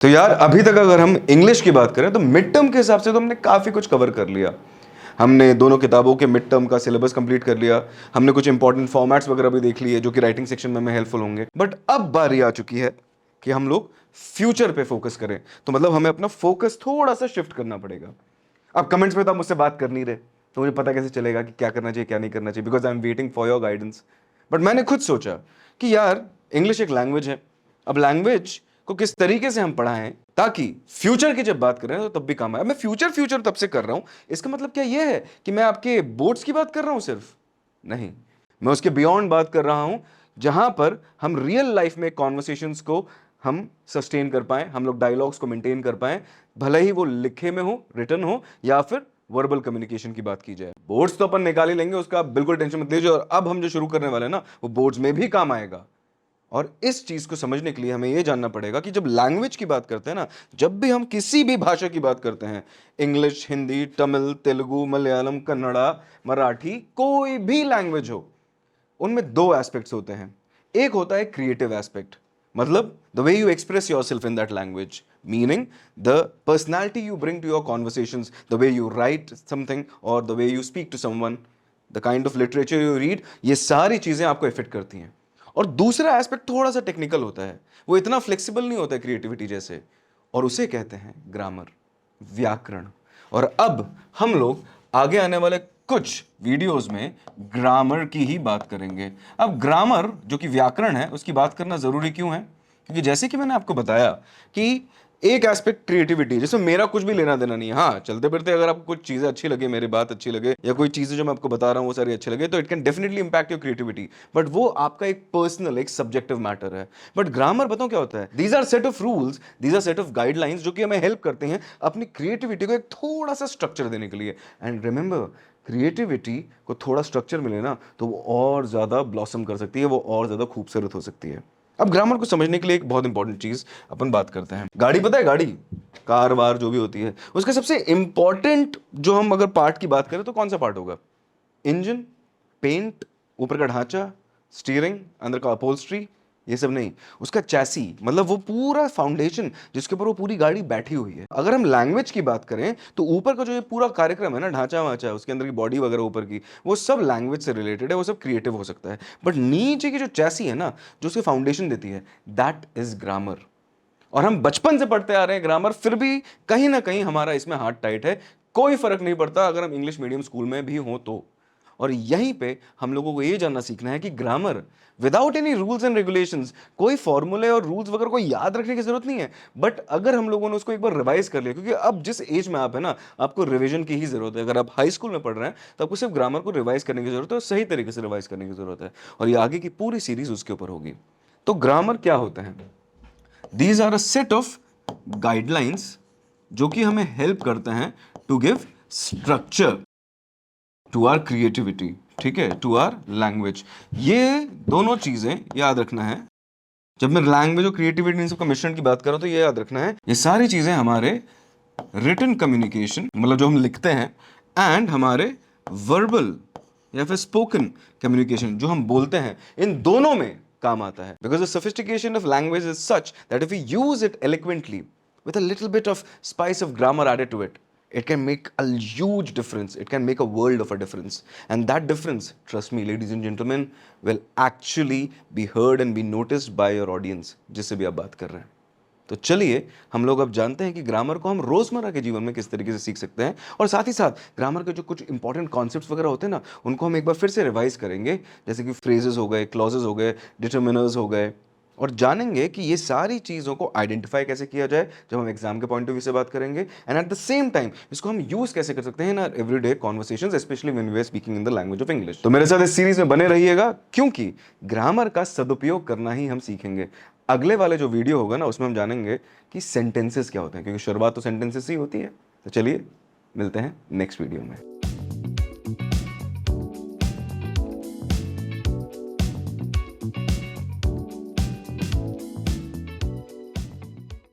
तो यार अभी तक अगर हम इंग्लिश की बात करें तो मिड टर्म के हिसाब से तो हमने काफ़ी कुछ कवर कर लिया। हमने दोनों किताबों के मिड टर्म का सिलेबस कंप्लीट कर लिया। हमने कुछ इंपॉर्टेंट फॉर्मेट्स वगैरह भी देख लिए जो कि राइटिंग सेक्शन में हमें हेल्पफुल होंगे। बट अब बारी आ चुकी है कि हम लोग फ्यूचर पे फोकस करें। तो मतलब हमें अपना फोकस थोड़ा सा शिफ्ट करना पड़ेगा। अब कमेंट्स में तो आप मुझसे बात कर नहीं रहे, तो मुझे पता कैसे चलेगा कि क्या करना चाहिए क्या नहीं करना चाहिए, because I am waiting for your guidance. But मैंने खुद सोचा कि यार इंग्लिश एक लैंग्वेज है। अब लैंग्वेज को किस तरीके से हम पढ़ाएं ताकि फ्यूचर की जब बात करें तो तब भी काम आए। मैं फ्यूचर फ्यूचर तब से कर रहा हूं, इसका मतलब क्या यह है कि मैं आपके बोर्ड्स की बात कर रहा हूं? सिर्फ नहीं, मैं उसके बियॉन्ड बात कर रहा हूं, जहां पर हम रियल लाइफ में कॉन्वर्सेशंस को हम सस्टेन कर पाए, हम लोग डायलॉग्स को मेंटेन कर पाए, भले ही वो लिखे में हो, रिटन हो, या फिर वर्बल कम्युनिकेशन की बात की जाए। बोर्ड्स तो अपन निकाल ही लेंगे, उसका आप बिल्कुल टेंशन मत लीजिए। और अब हम जो शुरू करने वाले हैं ना, वो बोर्ड्स में भी काम आएगा। और इस चीज को समझने के लिए हमें यह जानना पड़ेगा कि जब लैंग्वेज की बात करते हैं ना, जब भी हम किसी भी भाषा की बात करते हैं, इंग्लिश, हिंदी, तमिल, तेलुगु, मलयालम, कन्नड़ा, मराठी, कोई भी लैंग्वेज हो, उनमें दो एस्पेक्ट्स होते हैं। एक होता है क्रिएटिव एस्पेक्ट, मतलब the way you express yourself in that language, meaning the personality you bring to your conversations, the way you write something और the way you speak to someone, the kind of literature you read, ये सारी चीजें आपको effect करती हैं। और दूसरा aspect थोड़ा सा टेक्निकल होता है, वो इतना फ्लेक्सिबल नहीं होता है क्रिएटिविटी जैसे, और उसे कहते हैं ग्रामर, व्याकरण। और अब हम लोग आगे आने वाले कुछ वीडियोस में ग्रामर की ही बात करेंगे। अब ग्रामर जो कि व्याकरण है, उसकी बात करना जरूरी क्यों है? क्योंकि जैसे कि मैंने आपको बताया कि एक एस्पेक्ट क्रिएटिविटी, जैसे मेरा कुछ भी लेना देना नहीं है। हाँ, चलते फिरते अगर आपको कुछ चीजें अच्छी लगे, मेरी बात अच्छी लगे, या कोई चीजें जो मैं आपको बता रहा हूँ वो सारी अच्छी लगे, तो it can definitely impact your creativity. But वो आपका एक पर्सनल, एक सब्जेक्टिव मैटर है। बट ग्रामर बताओ क्या होता है? These are set of rules, these are set of guidelines जो कि हमें हेल्प करते हैं अपनी क्रिएटिविटी को एक थोड़ा सा स्ट्रक्चर देने के लिए। एंड रिमेंबर, क्रिएटिविटी को थोड़ा स्ट्रक्चर मिले ना, तो वो और ज्यादा ब्लॉसम कर सकती है, वो और ज्यादा खूबसूरत हो सकती है। अब ग्रामर को समझने के लिए एक बहुत इंपॉर्टेंट चीज अपन बात करते हैं। गाड़ी, पता है गाड़ी, कार वार जो भी होती है, उसका सबसे इंपॉर्टेंट जो हम अगर पार्ट की बात करें तो कौन सा पार्ट होगा? इंजन, पेंट, ऊपर का ढांचा, स्टीयरिंग, अंदर का अपहोल्स्ट्री, ये सब नहीं। उसका चैसी, मतलब वो पूरा फाउंडेशन जिसके ऊपर वो पूरी गाड़ी बैठी हुई है। अगर हम लैंग्वेज की बात करें तो ऊपर का जो ये पूरा कार्यक्रम है ना, ढांचा वांचा, उसके अंदर की बॉडी वगैरह ऊपर की, वो सब लैंग्वेज से रिलेटेड है, वो सब क्रिएटिव हो सकता है। बट नीचे की जो चैसी है ना, जो उसकी फाउंडेशन देती है, दैट इज ग्रामर। और हम बचपन से पढ़ते आ रहे हैं ग्रामर, फिर भी कहीं ना कहीं हमारा इसमें हाथ टाइट है। कोई फर्क नहीं पड़ता अगर हम इंग्लिश मीडियम स्कूल में भी हो तो। और यहीं पे हम लोगों को ये जानना सीखना है कि grammar without any rules and regulations, कोई फॉर्मूले और रूल्स वगैरह को याद रखने की जरूरत नहीं है। बट अगर हम लोगों ने उसको एक बार रिवाइज कर लिया, क्योंकि अब जिस एज में आप है ना, आपको रिवीजन की ही जरूरत है। अगर आप हाई स्कूल में पढ़ रहे हैं तो आपको सिर्फ ग्रामर को रिवाइज करने की जरूरत है, और सही तरीके से रिवाइज करने की जरूरत है। और ये आगे की पूरी सीरीज उसके ऊपर होगी। तो ग्रामर क्या होता है? These are a set of guidelines जो कि हमें हेल्प करते हैं to give structure to our creativity, ठीक है, टू आर लैंग्वेज। ये दोनों चीजें याद रखना है। जब मैं लैंग्वेज और क्रिएटिविटी इन सबका मिश्रण की बात कर रहा हूं तो ये याद रखना है, ये सारी चीजें हमारे रिटन कम्युनिकेशन, मतलब जो हम लिखते हैं, एंड हमारे वर्बल या फिर स्पोकन कम्युनिकेशन, जो हम बोलते हैं, इन दोनों में काम आता है। Because the sophistication of language is such that if you use it eloquently with a little bit of spice of grammar added to it, it can make a huge difference. It can make a world of a difference. And that difference, trust me ladies and gentlemen, will actually be heard and be noticed by your audience जिससे भी आप बात कर रहे हैं। तो चलिए हम लोग अब जानते हैं कि ग्रामर को हम रोजमर्रा के जीवन में किस तरीके से सीख सकते हैं, और साथ ही साथ ग्रामर के जो कुछ इंपॉर्टेंट कॉन्सेप्ट्स वगैरह होते हैं ना, उनको हम एक बार फिर से रिवाइज करेंगे। जैसे कि फ्रेजेस हो गए, क्लॉजेस हो गए, डिटर्मिनर्स हो गए, और जानेंगे कि ये सारी चीज़ों को आइडेंटिफाई कैसे किया जाए जब हम एग्जाम के पॉइंट ऑफ व्यू से बात करेंगे, and at the same time इसको हम यूज कैसे कर सकते हैं in everyday conversations, specially when we are speaking in the language of English. तो मेरे साथ इस सीरीज में बने रहिएगा, क्योंकि ग्रामर का सदुपयोग करना ही हम सीखेंगे। अगले वाले जो वीडियो होगा ना, उसमें हम जानेंगे कि सेंटेंसेस क्या होते हैं, क्योंकि शुरुआत तो सेंटेंसेस ही होती है। तो चलिए मिलते हैं नेक्स्ट वीडियो में।